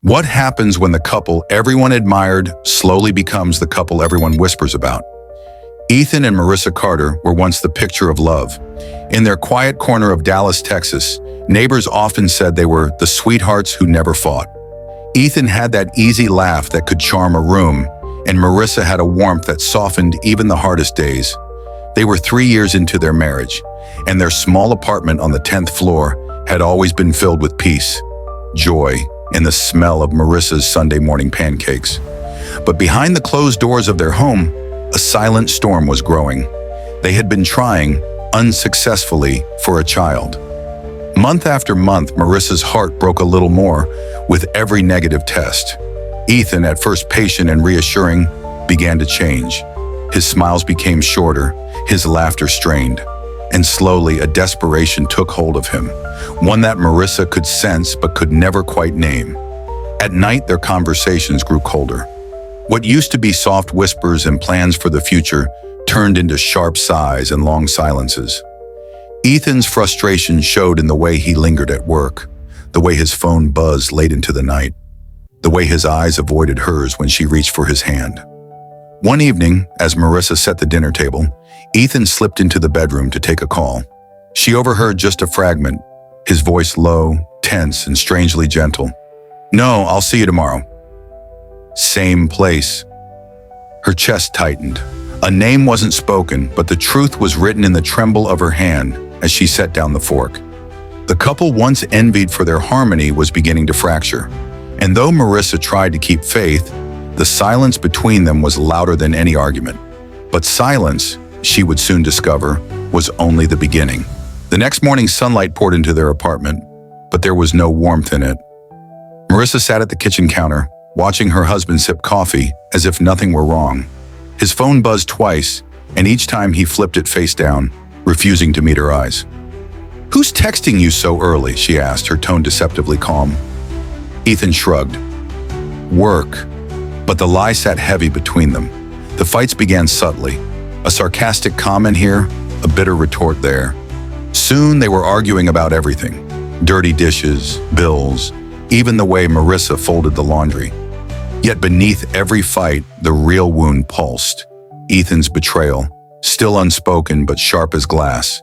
What happens when the couple everyone admired slowly becomes the couple everyone whispers about? Ethan and Marissa Carter were once the picture of love. In their quiet corner of Dallas, Texas, neighbors often said they were the sweethearts who never fought. Ethan had that easy laugh that could charm a room, and Marissa had a warmth that softened even the hardest days. They were 3 years into their marriage, and their small apartment on the 10th floor had always been filled with peace, joy, and the smell of Marissa's Sunday morning pancakes. But behind the closed doors of their home, a silent storm was growing. They had been trying, unsuccessfully, for a child. Month after month, Marissa's heart broke a little more with every negative test. Ethan, at first patient and reassuring, began to change. His smiles became shorter, his laughter strained, and slowly a desperation took hold of him, one that Marissa could sense but could never quite name. At night, their conversations grew colder. What used to be soft whispers and plans for the future turned into sharp sighs and long silences. Ethan's frustration showed in the way he lingered at work, the way his phone buzzed late into the night, the way his eyes avoided hers when she reached for his hand. One evening, as Marissa set the dinner table, Ethan slipped into the bedroom to take a call. She overheard just a fragment, his voice low, tense, and strangely gentle. "No, I'll see you tomorrow." Same place. Her chest tightened. A name wasn't spoken, but the truth was written in the tremble of her hand as she set down the fork. The couple once envied for their harmony was beginning to fracture. And though Marissa tried to keep faith, the silence between them was louder than any argument. But silence, she would soon discover, was only the beginning. The next morning, sunlight poured into their apartment, but there was no warmth in it. Marissa sat at the kitchen counter, watching her husband sip coffee as if nothing were wrong. His phone buzzed twice, and each time he flipped it face down, refusing to meet her eyes. "Who's texting you so early?" she asked, her tone deceptively calm. Ethan shrugged. "Work." But the lie sat heavy between them. The fights began subtly. A sarcastic comment here, a bitter retort there. Soon they were arguing about everything. Dirty dishes, bills, even the way Marissa folded the laundry. Yet beneath every fight, the real wound pulsed. Ethan's betrayal, still unspoken but sharp as glass.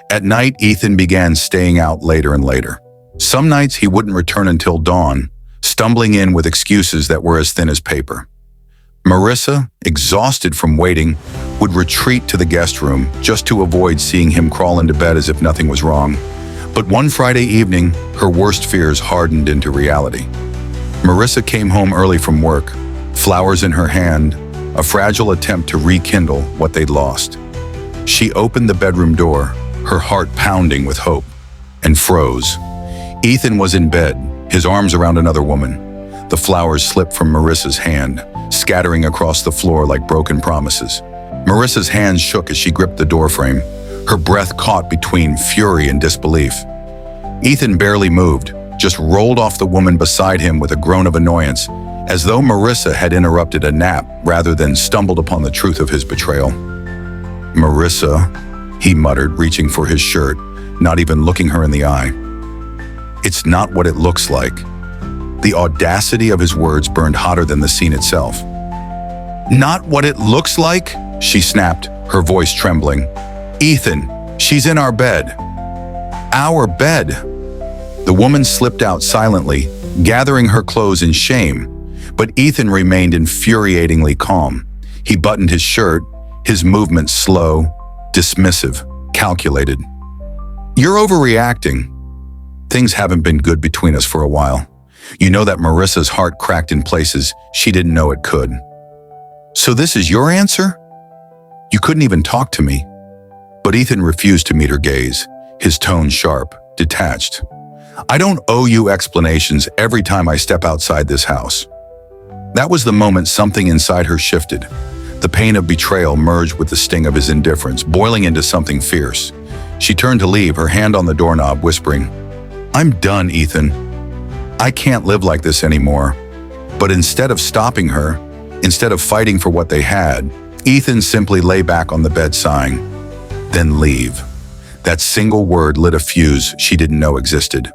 At night, Ethan began staying out later and later. Some nights he wouldn't return until dawn, stumbling in with excuses that were as thin as paper. Marissa, exhausted from waiting, would retreat to the guest room just to avoid seeing him crawl into bed as if nothing was wrong. But one Friday evening, her worst fears hardened into reality. Marissa came home early from work, flowers in her hand, a fragile attempt to rekindle what they'd lost. She opened the bedroom door, her heart pounding with hope, and froze. Ethan was in bed, his arms around another woman. The flowers slipped from Marissa's hand, scattering across the floor like broken promises. Marissa's hands shook as she gripped the doorframe, her breath caught between fury and disbelief. Ethan barely moved, just rolled off the woman beside him with a groan of annoyance, as though Marissa had interrupted a nap rather than stumbled upon the truth of his betrayal. "Marissa," he muttered, reaching for his shirt, not even looking her in the eye. "It's not what it looks like." The audacity of his words burned hotter than the scene itself. "Not what it looks like?" she snapped, her voice trembling. "Ethan, she's in our bed." "Our bed?" The woman slipped out silently, gathering her clothes in shame, but Ethan remained infuriatingly calm. He buttoned his shirt, his movements slow, dismissive, calculated. "You're overreacting. Things haven't been good between us for a while. You know that Marissa's heart cracked in places she didn't know it could. So this is your answer? You couldn't even talk to me." But Ethan refused to meet her gaze, his tone sharp, detached. "I don't owe you explanations every time I step outside this house." That was the moment something inside her shifted. The pain of betrayal merged with the sting of his indifference, boiling into something fierce. She turned to leave, her hand on the doorknob, whispering, "I'm done, Ethan. I can't live like this anymore." But instead of stopping her, instead of fighting for what they had, Ethan simply lay back on the bed sighing, "Then leave." That single word lit a fuse she didn't know existed.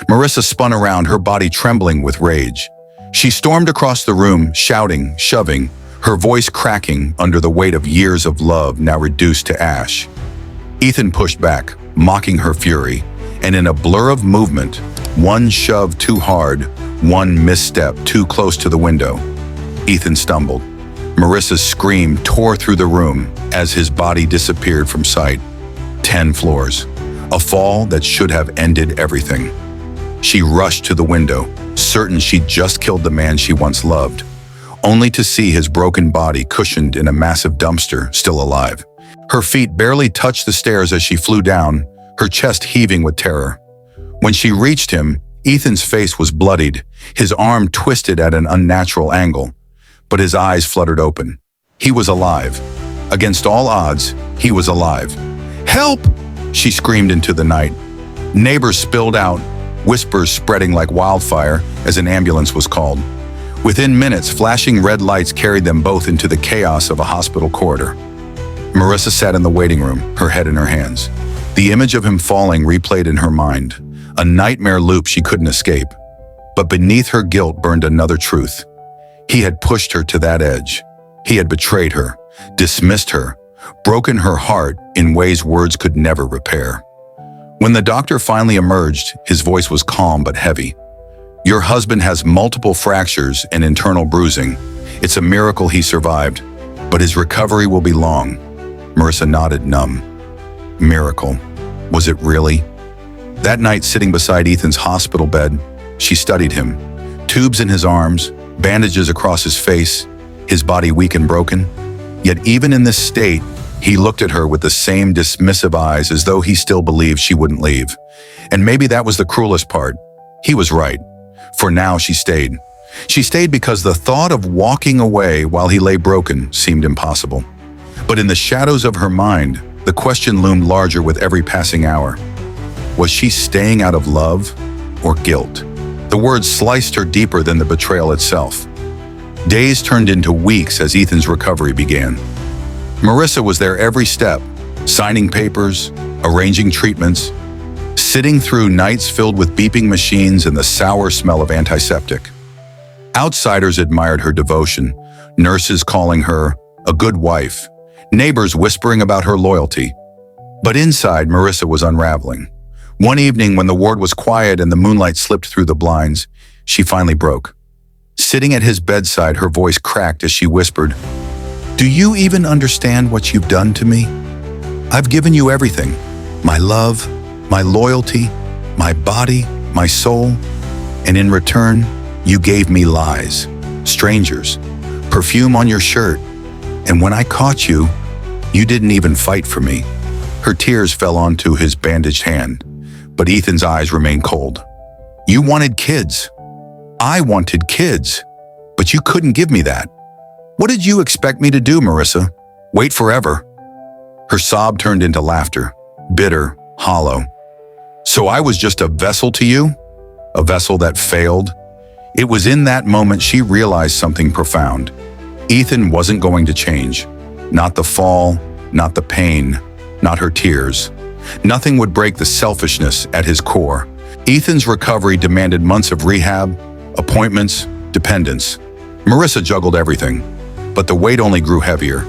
Marissa spun around, her body trembling with rage. She stormed across the room, shouting, shoving, her voice cracking under the weight of years of love now reduced to ash. Ethan pushed back, mocking her fury, and in a blur of movement, one shove too hard, one misstep too close to the window, Ethan stumbled. Marissa's scream tore through the room as his body disappeared from sight. 10 floors. A fall that should have ended everything. She rushed to the window, certain she'd just killed the man she once loved, only to see his broken body cushioned in a massive dumpster, still alive. Her feet barely touched the stairs as she flew down, her chest heaving with terror. When she reached him, Ethan's face was bloodied, his arm twisted at an unnatural angle, but his eyes fluttered open. He was alive. Against all odds, he was alive. "Help!" she screamed into the night. Neighbors spilled out, whispers spreading like wildfire as an ambulance was called. Within minutes, flashing red lights carried them both into the chaos of a hospital corridor. Marissa sat in the waiting room, her head in her hands. The image of him falling replayed in her mind, a nightmare loop she couldn't escape. But beneath her guilt burned another truth. He had pushed her to that edge. He had betrayed her, dismissed her, broken her heart in ways words could never repair. When the doctor finally emerged, his voice was calm but heavy. "Your husband has multiple fractures and internal bruising. It's a miracle he survived, but his recovery will be long." Marissa nodded, numb. Miracle. Was it really? That night, sitting beside Ethan's hospital bed, she studied him. Tubes in his arms, bandages across his face, his body weak and broken. Yet even in this state, he looked at her with the same dismissive eyes as though he still believed she wouldn't leave. And maybe that was the cruelest part. He was right. For now, she stayed. She stayed because the thought of walking away while he lay broken seemed impossible. But in the shadows of her mind, the question loomed larger with every passing hour. Was she staying out of love or guilt? The words sliced her deeper than the betrayal itself. Days turned into weeks as Ethan's recovery began. Marissa was there every step, signing papers, arranging treatments, sitting through nights filled with beeping machines and the sour smell of antiseptic. Outsiders admired her devotion, nurses calling her a good wife, neighbors whispering about her loyalty. But inside, Marissa was unraveling. One evening, when the ward was quiet and the moonlight slipped through the blinds, she finally broke. Sitting at his bedside, her voice cracked as she whispered, "Do you even understand what you've done to me? I've given you everything. My love, my loyalty, my body, my soul. And in return, you gave me lies, strangers, perfume on your shirt. And when I caught you, you didn't even fight for me." Her tears fell onto his bandaged hand, but Ethan's eyes remained cold. "You wanted kids. I wanted kids, but you couldn't give me that. What did you expect me to do, Marissa? Wait forever?" Her sob turned into laughter, bitter, hollow. "So I was just a vessel to you? A vessel that failed?" It was in that moment she realized something profound. Ethan wasn't going to change. Not the fall, not the pain, not her tears. Nothing would break the selfishness at his core. Ethan's recovery demanded months of rehab, appointments, dependence. Marissa juggled everything, but the weight only grew heavier.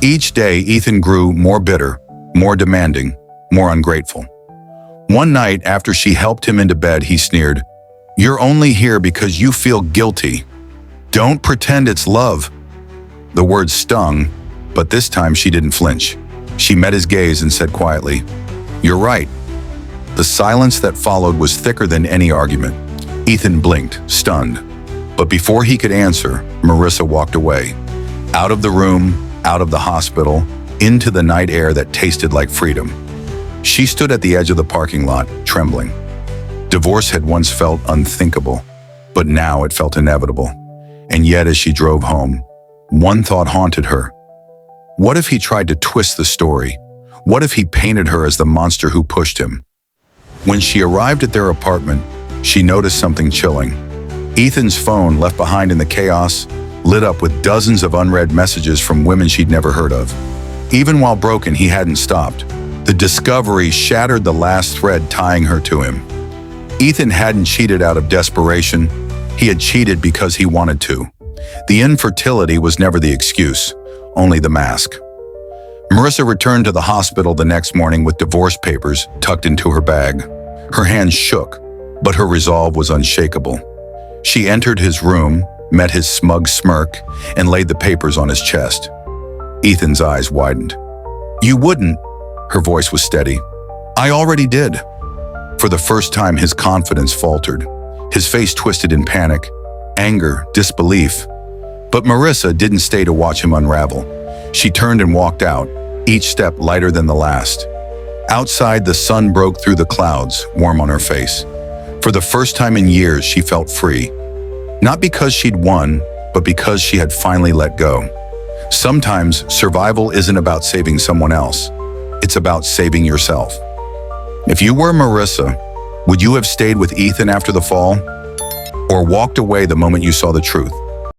Each day, Ethan grew more bitter, more demanding, more ungrateful. One night, after she helped him into bed, he sneered, "You're only here because you feel guilty. Don't pretend it's love." The words stung, but this time she didn't flinch. She met his gaze and said quietly, "You're right." The silence that followed was thicker than any argument. Ethan blinked, stunned. But before he could answer, Marissa walked away. Out of the room, out of the hospital, into the night air that tasted like freedom. She stood at the edge of the parking lot, trembling. Divorce had once felt unthinkable, but now it felt inevitable. And yet, as she drove home, one thought haunted her. What if he tried to twist the story? What if he painted her as the monster who pushed him? When she arrived at their apartment, she noticed something chilling. Ethan's phone, left behind in the chaos, lit up with dozens of unread messages from women she'd never heard of. Even while broken, he hadn't stopped. The discovery shattered the last thread tying her to him. Ethan hadn't cheated out of desperation. He had cheated because he wanted to. The infertility was never the excuse, only the mask. Marissa returned to the hospital the next morning with divorce papers tucked into her bag. Her hands shook, but her resolve was unshakable. She entered his room, met his smug smirk, and laid the papers on his chest. Ethan's eyes widened. "You wouldn't," her voice was steady. "I already did." For the first time, his confidence faltered. His face twisted in panic, anger, disbelief. But Marissa didn't stay to watch him unravel. She turned and walked out, each step lighter than the last. Outside, the sun broke through the clouds, warm on her face. For the first time in years, she felt free. Not because she'd won, but because she had finally let go. Sometimes, survival isn't about saving someone else. It's about saving yourself. If you were Marissa, would you have stayed with Ethan after the fall? Or walked away the moment you saw the truth?